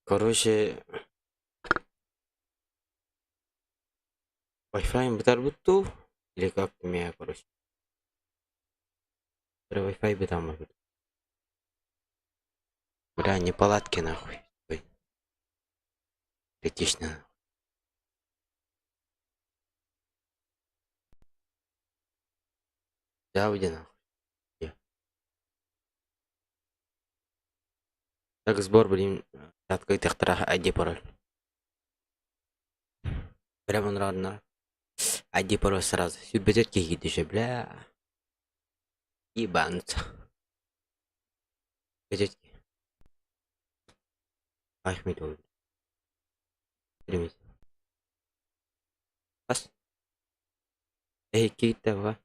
Короче, Wi-Fi буту или как у меня, короче. Wi-Fi бы там, бля, неполадки нахуй. Ой, критично. Да, уйди нахуй. Я. Так сбор, блин, открыть ихтирах ID пароль. Прямо на ID пароль сразу. Сюда какие же, бля. Ебанца. Бюджетки. Ахмед ой. Примите. Бас. Эй, кита, ва.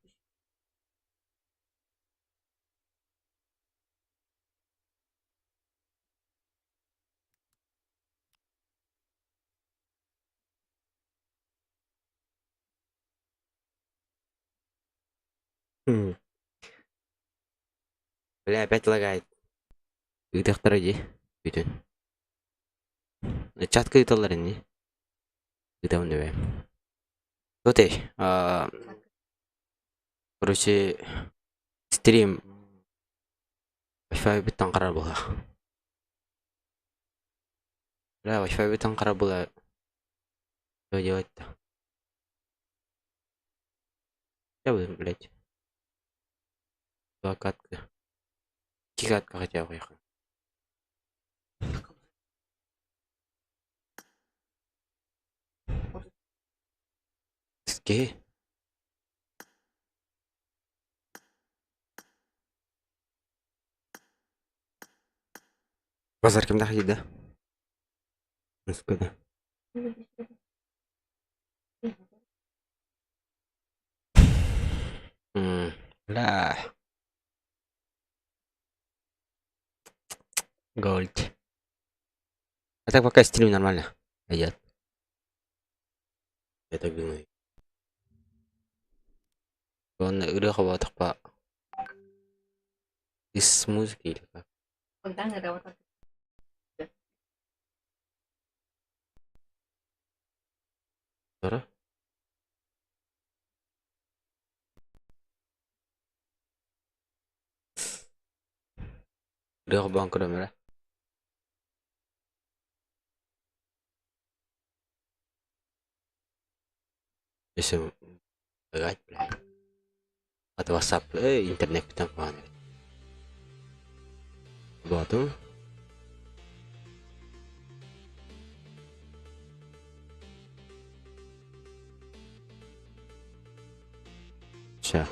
Бля, опять лагает. Где второй? Bütün. Чат кыйталар инде. Где он дебе? Вот эй. Короче, стрим Wi-Fi биттен карар була. Бля, Wi-Fi биттен карар була. Что делать-то? Я буду, блядь. Два катка. Катка хотя бы ехать. Ски. Базар кемдә хәдид да? Сколько? Бля. Голд. А так пока стрим нормально идет. Я так думаю. Он игры хватит по из музыки или как? Здорово. Игры банк номера. Если играть, блядь. От WhatsApp, интернет там панет. Потом. Ща.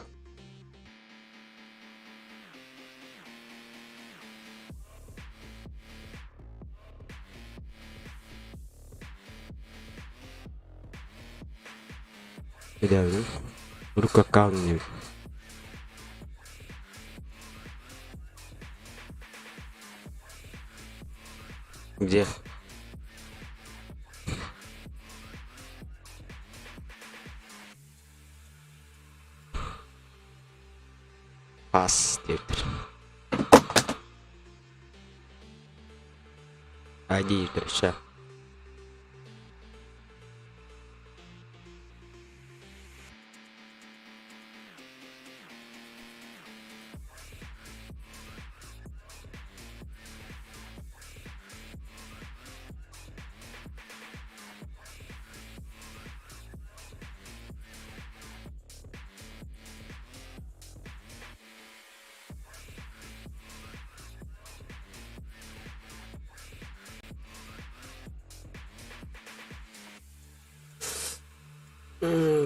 Где он? Рука камни. Где? Пас, диктор. Диктор, ща.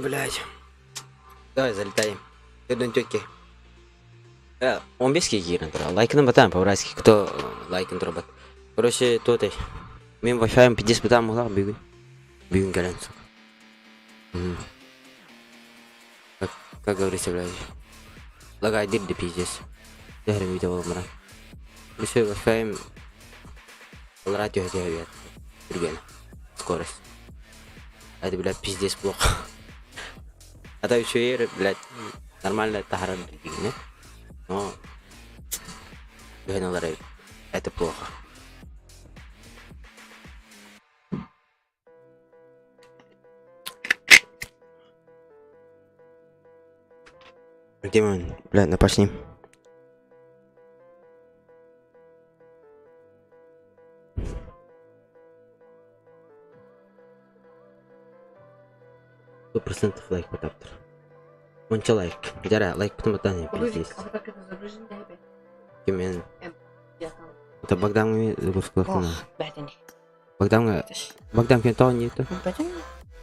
Блядь. Давай залетаем. Идем тётки. 15 кирен тура. Лайкны батам по-братски. Кто лайкын тура бат. Короче, тотай. Мен Wi-Fi 50 батам мула бүгүн. Бүгүн келен сука. Как говорится, блядь. Лагай дирди пиздец. Дерем видео болмара. Короче, Wi-Fi радио делает. Другена. Скорость. Это, блядь, пиздец плохо. А то еще и, блядь, нормально тахара двигатель, но это плохо. Где мы? Бля, напашни. %% лайк потаптыр. Монча лайк. Жара, лайк потом отдание пиздец. А вот так это загружен, да, опять? Кемен. Я там. Это Богдан загрузка. Бәтін. Богдан кен тауын не это? Бәтін?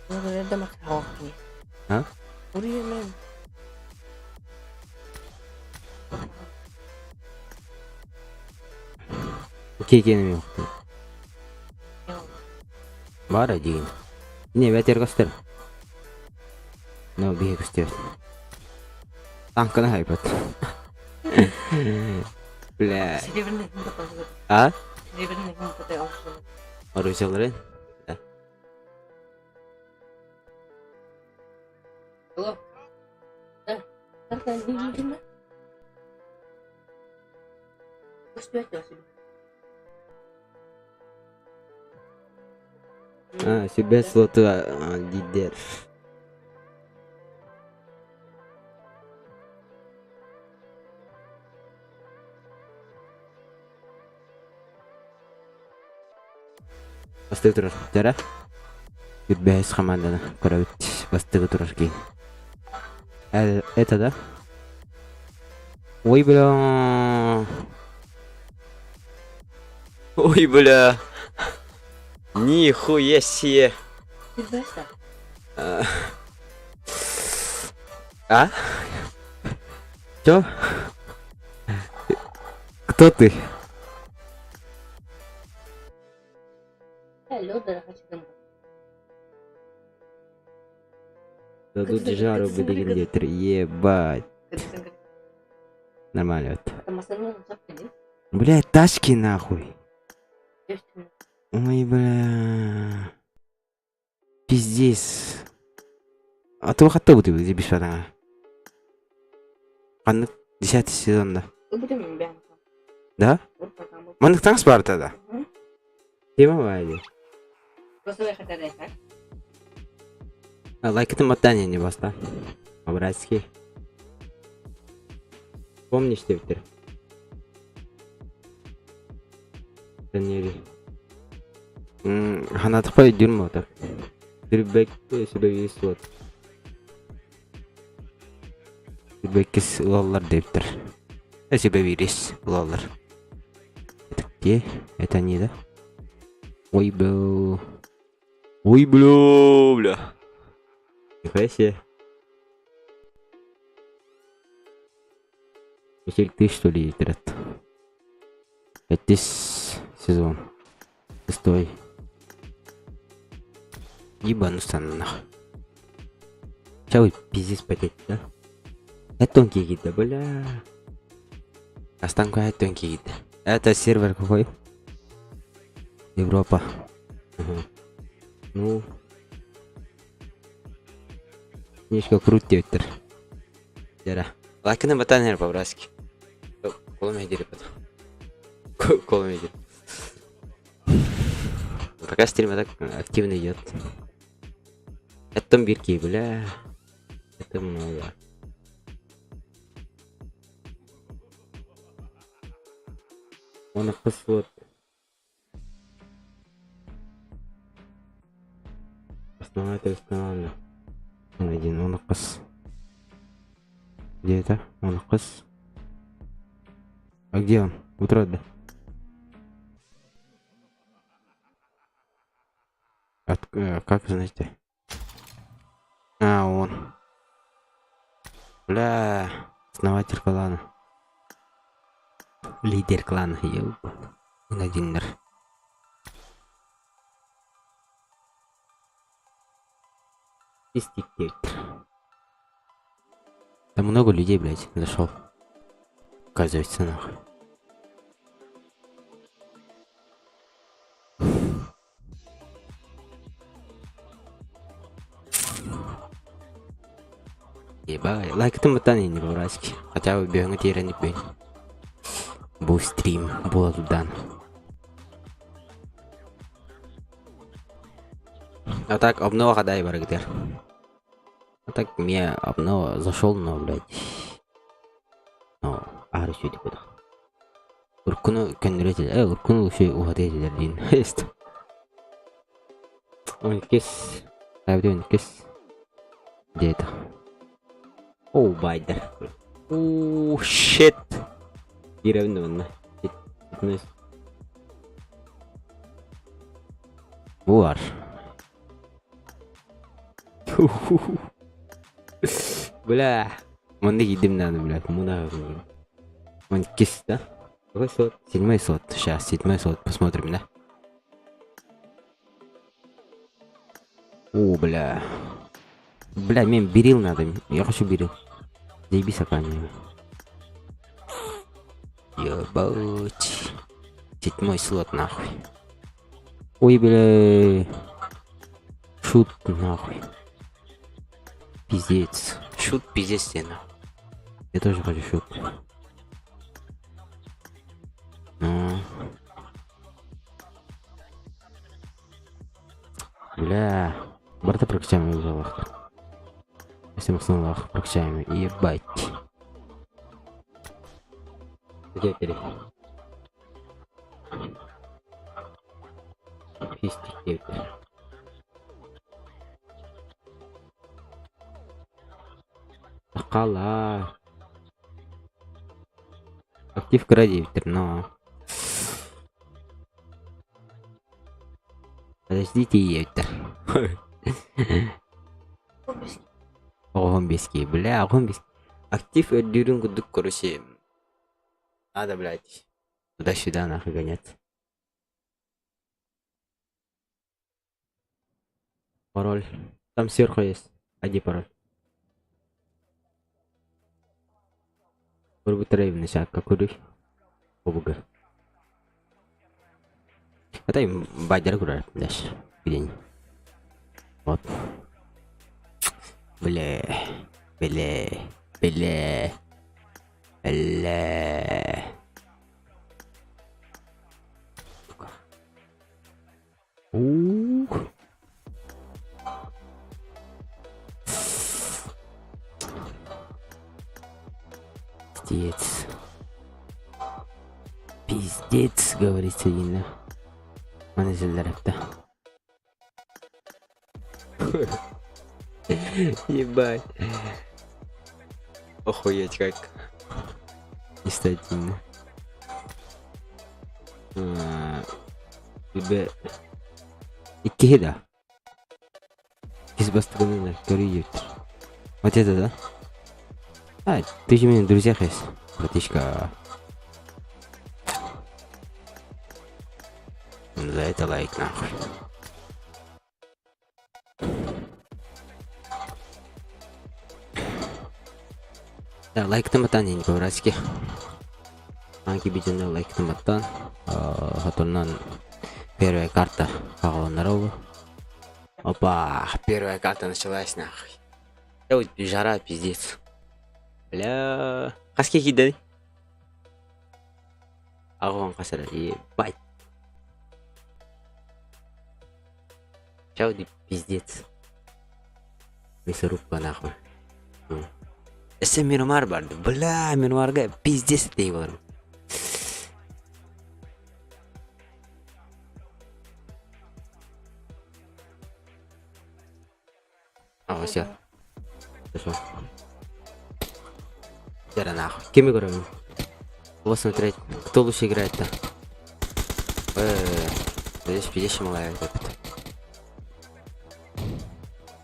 Загружен да мақтауық не. А? Ұрия мен. Кейкенім yok. Бар деген. Не, бәтер қастыр. No, бейе көстер. Танканы хайпат. Бля. Серебряный кім қатады. А? Серебряный кім қатады ауышын. Оружияларын? Да. Алло. Да. Тарта не видим, да? Пусть опять себе. А, себе слоту лидер. Бастығы тұрар. Жара? Үтбәйіз команданы көрәуіт. Бастығы тұрар кейін. Это да? Ой, бля. Ой, бля. Нихуя себе. Ты знаешь, да? А? Чё? Кто ты? Я Лёда, хочу домой. Дадут жару бедегендетер. Ебать. Нормально вот. Там остальное на шапке, нет? Блядь, тачки нахуй. Девственность. Ой, бля. Пиздец. А ты выхода будешь дебиш бадаңа. Қанды 10 сезонда. Вы будем бән. Да? Вот пока мы. Мандық таңыз бар тада. Тема байды. Просто вы хотя да, так? Лайкытым аттан не баста. Абрайский. Помнишь тептер? Тенери. Ханатықпай жүрмі отыр. Дүрбәкке сюда есть вот. Дүрбәкке сылалар дептір. Себе верес сылалар. Где? Это не да? Ой, бля. Ой, бля. Нихуя себе. Михель, ты что ли, литерат? Это сезон. 6. Ебануться нахуй. Сейчас вы пиздец потеть, да? Это тонкий гид, да, бля. Останку это тонкий гид. Это сервер какой? Европа. Ага. Ну. Немножко крутит. Жара. Лайкны батанер по-братски. Колом я дерепат. Колом я дерепат. Пока стрим так активно идет. Это там бирки, бля. Это много. Он вот. Основатель канала. Он один, он қыз. Где это? Он қыз. А где он? Утро. Как знаете? А, он. Бля, основатель клана. Лидер клана, ёбан. Он один. Истик. Там много людей, блядь, зашел. Оказывается, нахуй. Ебай, лайкты мытан не по-братски. Хотя бы бегать и ранить бей. Был стрим, было туда. А так, обнова ходай, барагдер. А так, мне обнова зашел, но, блядь, еще типа да. Уркуну көндүрөтел, уркуну уши ухатетелер дейин. Он кес, он кес. Где это? О, байдер. О, shit. Girebildim onunla. Gitmez. Bu var. Бля. Мында едим надо, блядь. Муда. Он кис, да? Какой сот? 7-й сот. Сейчас, 7-й сот. Посмотрим, да? О, бля. Бля, мне берил надо. Я хочу берил. Заебись, акане. Ебать. 7-й слот, нахуй. Ой, бля. Шут, нахуй. Пиздец. Шут, пиздец, нахуй. Я тоже хочу шут. Ну. Бля. Барта прокачаем в залах. Если мы снова прокачаем. Ебать. Где теперь? Фистики. Акала. Актив градиатор, но... Подождите, это. Огонбеский, бля, огонбеский. Актив дюринг дук, короче. Надо, блядь. Туда-сюда нахуй гонять. Пароль. Там сверху есть. Один пароль. Бурбутрей вначале, как урый. Побуга. Это им байдер гуляет, дальше. Где-нибудь. Вот. Бля. Бля. Бля. Бля. Ух. Пиздец. Пиздец, говорится Инна. Манезелер это. Ебать. Охуеть как. Нестатинно. Тебе... Икки да. Из бастыганы көрüyor. Вот это, да? А, ты же меня в друзьях есть, братишка. За это лайк, нахуй. Да, лайк таматан не по-братски. Анки видео лайк таматан. Хатунан первая карта погнала на рову. Опа, первая карта началась, нахуй. Я вот жара, пиздец. Бля, хаски кидали. Агон касара, ебать. Чау, пиздец. Мясорубка, нахуй. Эсэ Мирмар барды. Бля, Мирмарга пиздец дей бар. А, все. Хорошо. Теперь нахуй. Кем играем? Вот смотреть, кто лучше играет-то. Здесь 50 малая опыт.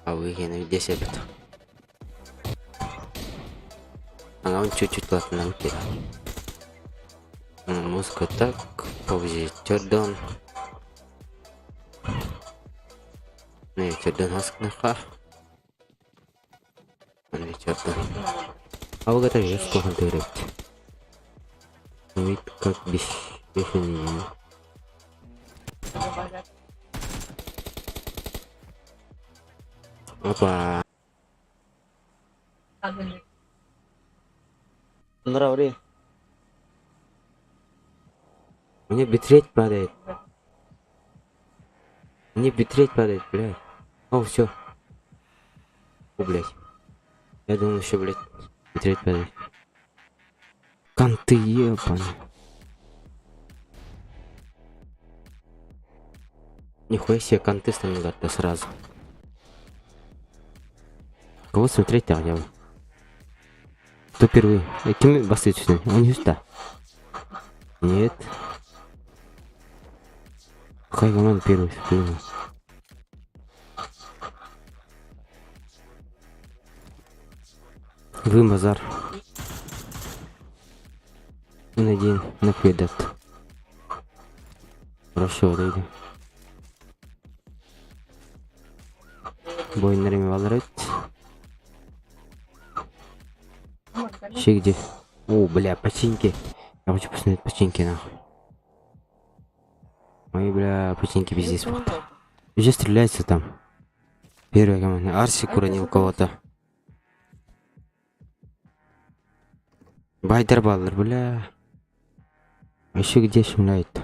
А вы на 10 опыт. А он чуть-чуть платно нам кидает. Музыка так, побежи, Тердон. Не, Тердон аскнаха. Не, Тердон. А вы готовы же сколько ты играете? Вид как бешеный. Опа. Нравы. Мне битрейт падает. Мне битрейт падает, блядь. О, все. О, блядь. Я думал еще, блядь, битрейт падает. Канты, ебаный. Нихуя себе канты стандарта сразу. Кого смотреть-то хотя бы? Кто первый? Кем бастыйчный? Он не сюда. Нет. Какая команда первый? Вы базар. Он один накидает. Хорошо, отойди. Бой на время валрать. Щи где? О, бля, починки. Я хочу посмотреть починки, нахуй. Ой, бля, починки пиздец. Уже стреляется там. Первая команда. Арсик уронил кого-то. Байдер баллер, бля. А еще где шумляет?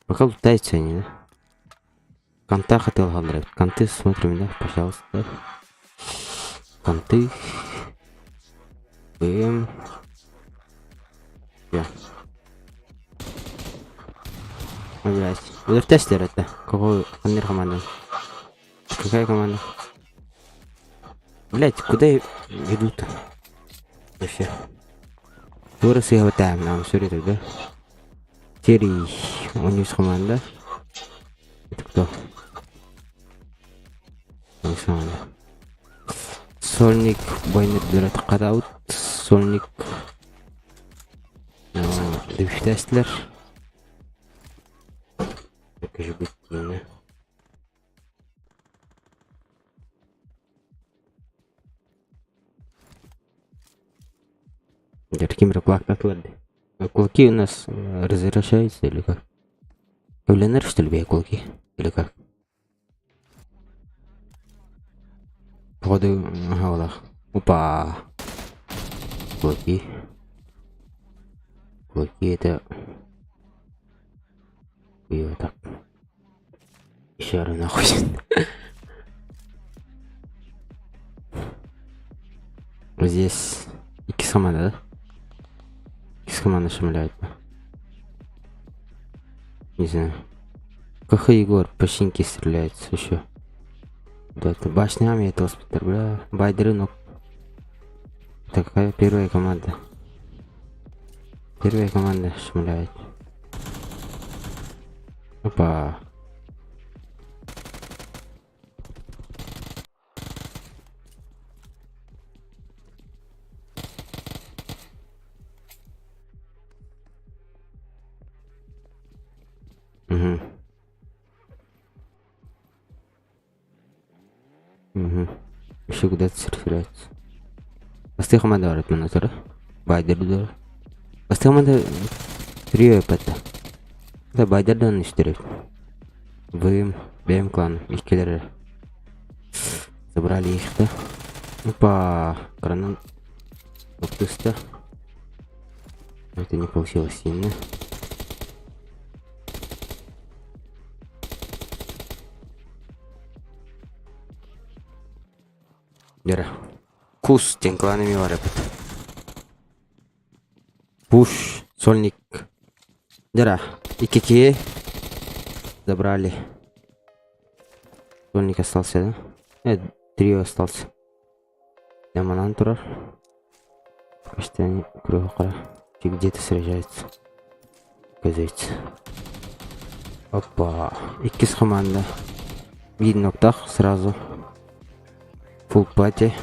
Пока лутаются они, да? Конта хотел гадрать. Конты смотрим, да? Пожалуйста. Да? Конты. БМ. Я. Ой, блядь. Вы в тестер это? Какой команда? Какая команда? Блядь, куда ведут-то? Вообще. Вырос и хватаем нам все это, да? Терри. Он не с команда. Это кто? Не с команда. Сольник. Бойнер берет кадаут. Сольник. Дефтестлер. Покажи быть имя. Каким кулак отлады? Кулаки у нас разрешаются или как? Ленер что ли кулаки? Или как? Походу, ага, опа. Кулаки. Кулаки это... И вот так. Еще раз нахуй. Здесь Икисамада, да? Икисамада шамляет. Не знаю. Как Егор починки стреляется еще. Да, это башнями, это госпиталь, бля. Байдеры, но... Такая первая команда. Первая команда шмаляет. Опа. Угу. Угу. Еще куда-то стреляется. Басты команда бар мына тора. Байдерді. Басты команда трио патта. Да Байдердан иштирет. ВМ, БМ клан, иккелері. Забрали их, да? Опа, гранат. Оптуста. Это не получилось сильно. Дера. Кус тен кланами бар эпет. Пуш, сольник. Дера. Икки. Забрали. Сольник остался, да? Трио остался. Яманан турар. Почти они кругокара. Где-то сражаются. Казается. Опа. Иккис команда. Видно ноктах сразу. Фулл пати.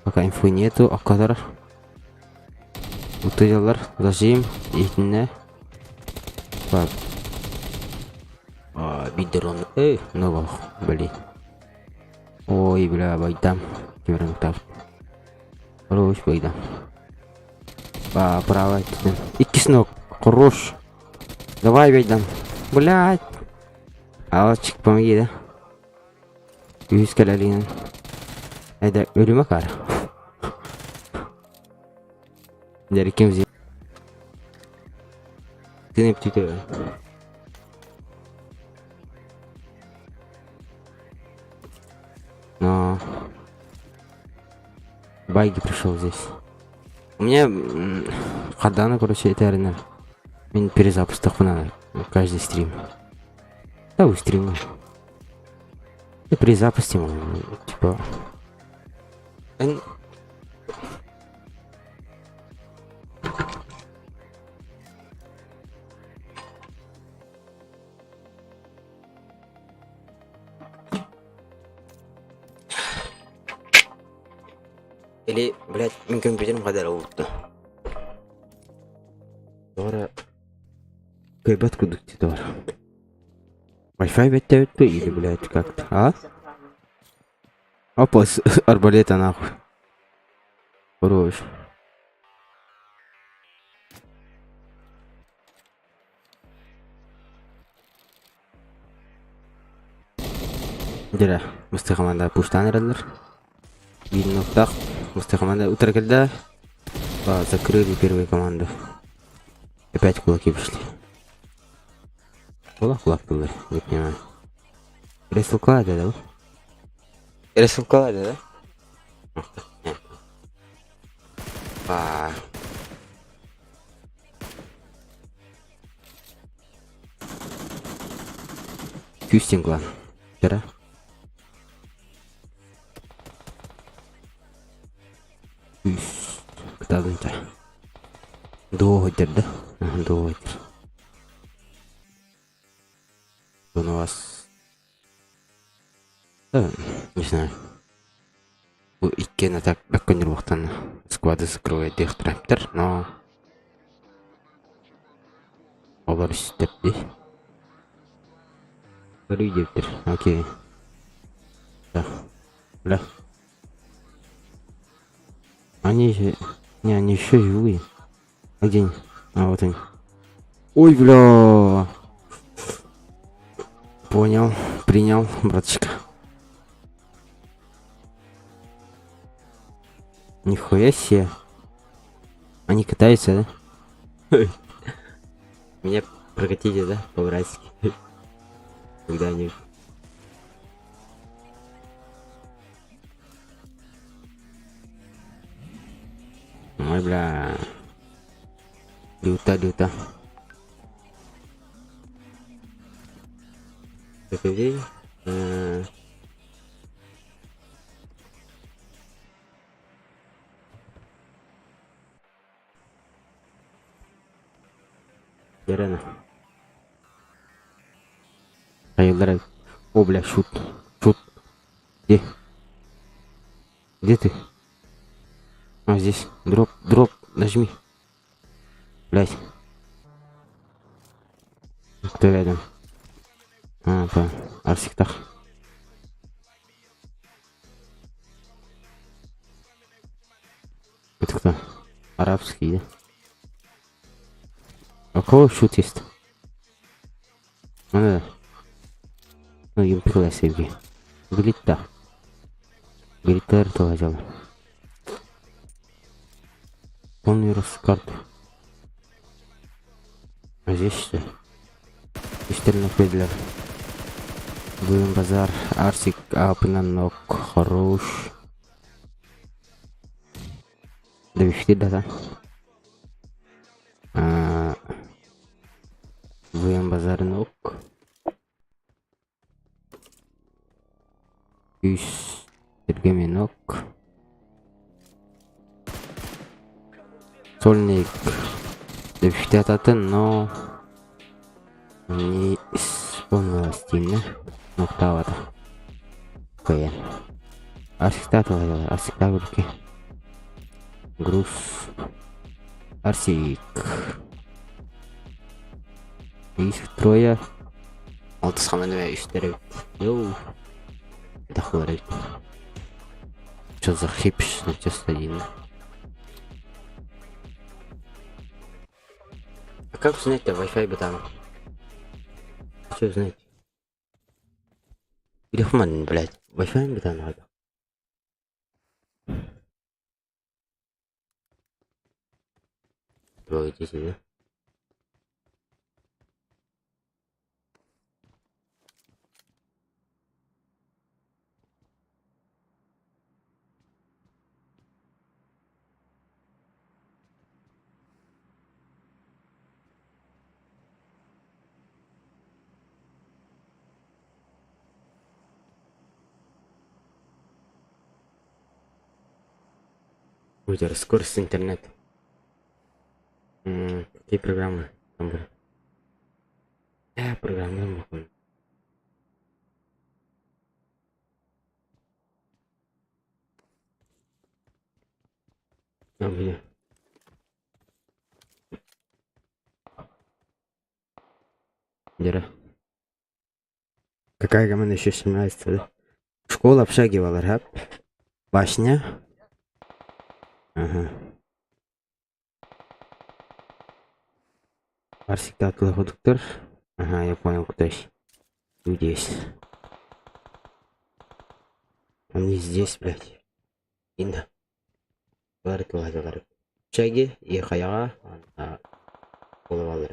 Пока инфы нету, а кадар. Утырялар, зажим, итне. Так. Бидерон. Ну, блин. Ой, бля, байдам. Кемерен так. Хорош, байдам. Право. Иккис ног. Хорош. Давай, байдам. Блядь. Алчик, помоги, да? Yüz kalaliğinin. Hadi ölüme kar. Dari kim sih? Sini betul. No. Байги пришел здесь. У меня Хардана, короче, это реально. Мен перезапуск на каждый стрим. Да, вы стримы. И перезапустим, типа. Или, блядь, мен компьютерім қадар ауытты. Doğru. Гайбат кудукти doğru. Wi-Fi бетте өтпе или, блядь, как-то, а? Опа, с арбалета нахуй. Хорош. Дера, мысты команда пуштан ералар. Видно так. Мысты команда утро когда закрыли первую команду. Опять кулаки пошли. Кулак был, не понимаю. Рестлклада, да? Рестлклада, да? Нет. Кюстингла. Дера. Кыталынча. Доғытыр, да? Доғытыр. Он у вас... Да, не знаю. Bu ikkeni tak bakkanır vaqtdan skvады закрывает дехтраптер, но... Олар істепті. Бір үйдептір, окей. Да. Бля. Они же... Не, они еще живые. А где они? А, вот они. Ой, бля. Понял, принял, братчика. Нихуя себе. Они катаются, да? Меня прокатите, да? По-братски. Когда-нибудь. Ой, бля. Люта. Так, людей. Ярена. Аюлдар. О, бля, шут. Где? Где ты? А, здесь. Дроп, нажми. Блять. Кто рядом? А, по арсиктах. Это кто? Арабский, да? А у кого шут есть? Ну, им пила Сергей. Глита. Глиттер тоже. Полный рост карты. А здесь что? Истерный педлер. Будем базар. Арсик апнанок. Хорош. Да вишки, да? Будем базар нок. Үш. Тергеме нок. Сольник. Да вишки ататын, но... Не исполнилось стильно. Нуктавата. Кое. Арсикта тоже. Арсикта в руке. Груз. Арсик. Их трое. Алты саманывая үштері. Йоу. Это хлорит. Чё за хипш на тестодин? А как узнать-то Wi-Fi бы там? Что узнать? Телефон, блядь. Wi-Fi бы там надо. Трогайте себе. компьютер, скорость интернета. Какие программы там были? Программы мақұл. Блин. Дера. Какая команда еще нравится, да? Школа общаги балар, Башня. Ага. Арсикта ходуктар. Ага, я понял, кто здесь. Он не здесь, блядь. Инда. Говорит. Общаги и хаяга. Школа.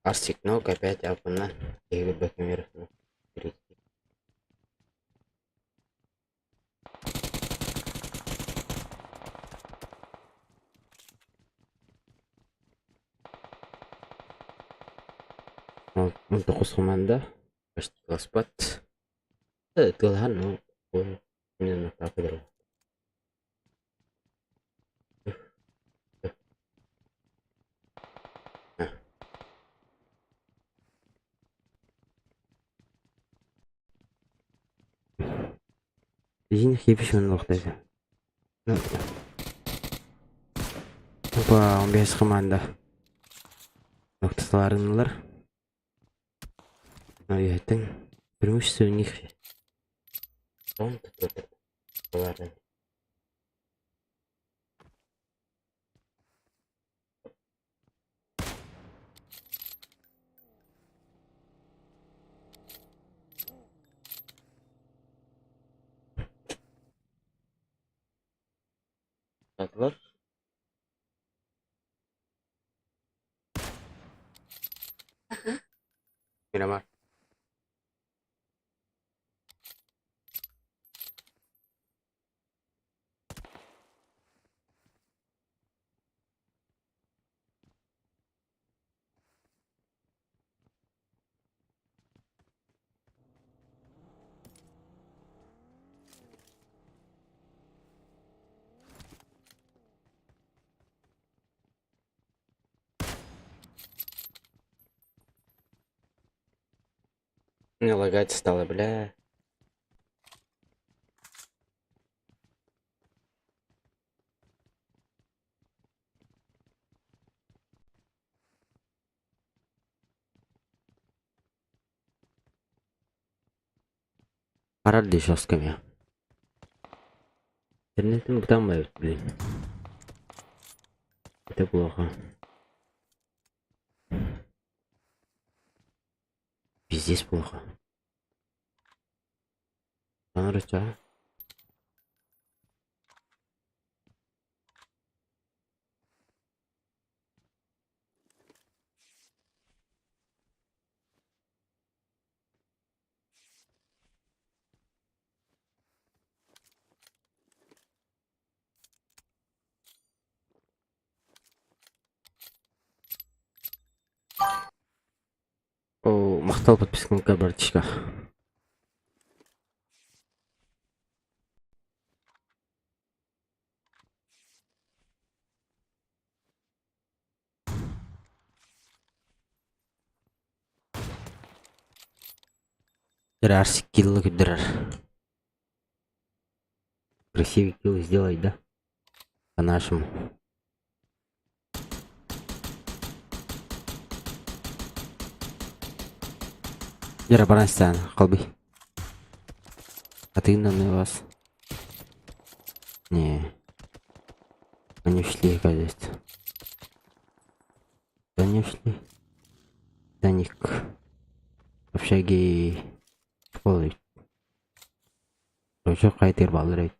Арсик, ну опять апына. Я бэкмер. Untuk komanda pasti kelas 4 Tuhan no ini apa dulu nah di sini kipis waktu itu apa biasa komanda waktu setelah Наверное, преимущество у них в том, что ладно. Так, вот. Мирамар. Мне лагать стало, бля. Пора ли жестками? Интернетом гдамает, блин. Это плохо. Пиздец плохо. Рыча. О, мақтал подписканка, братишка. Арсик килл кидерер. Красивый килл сделай, да? По-нашему. Жара баранстан, қалбый. А ты на вас? Не. Они ушли, кажется. Они ушли. Даник. В общаге школы. Короче, қайтер балдырайды.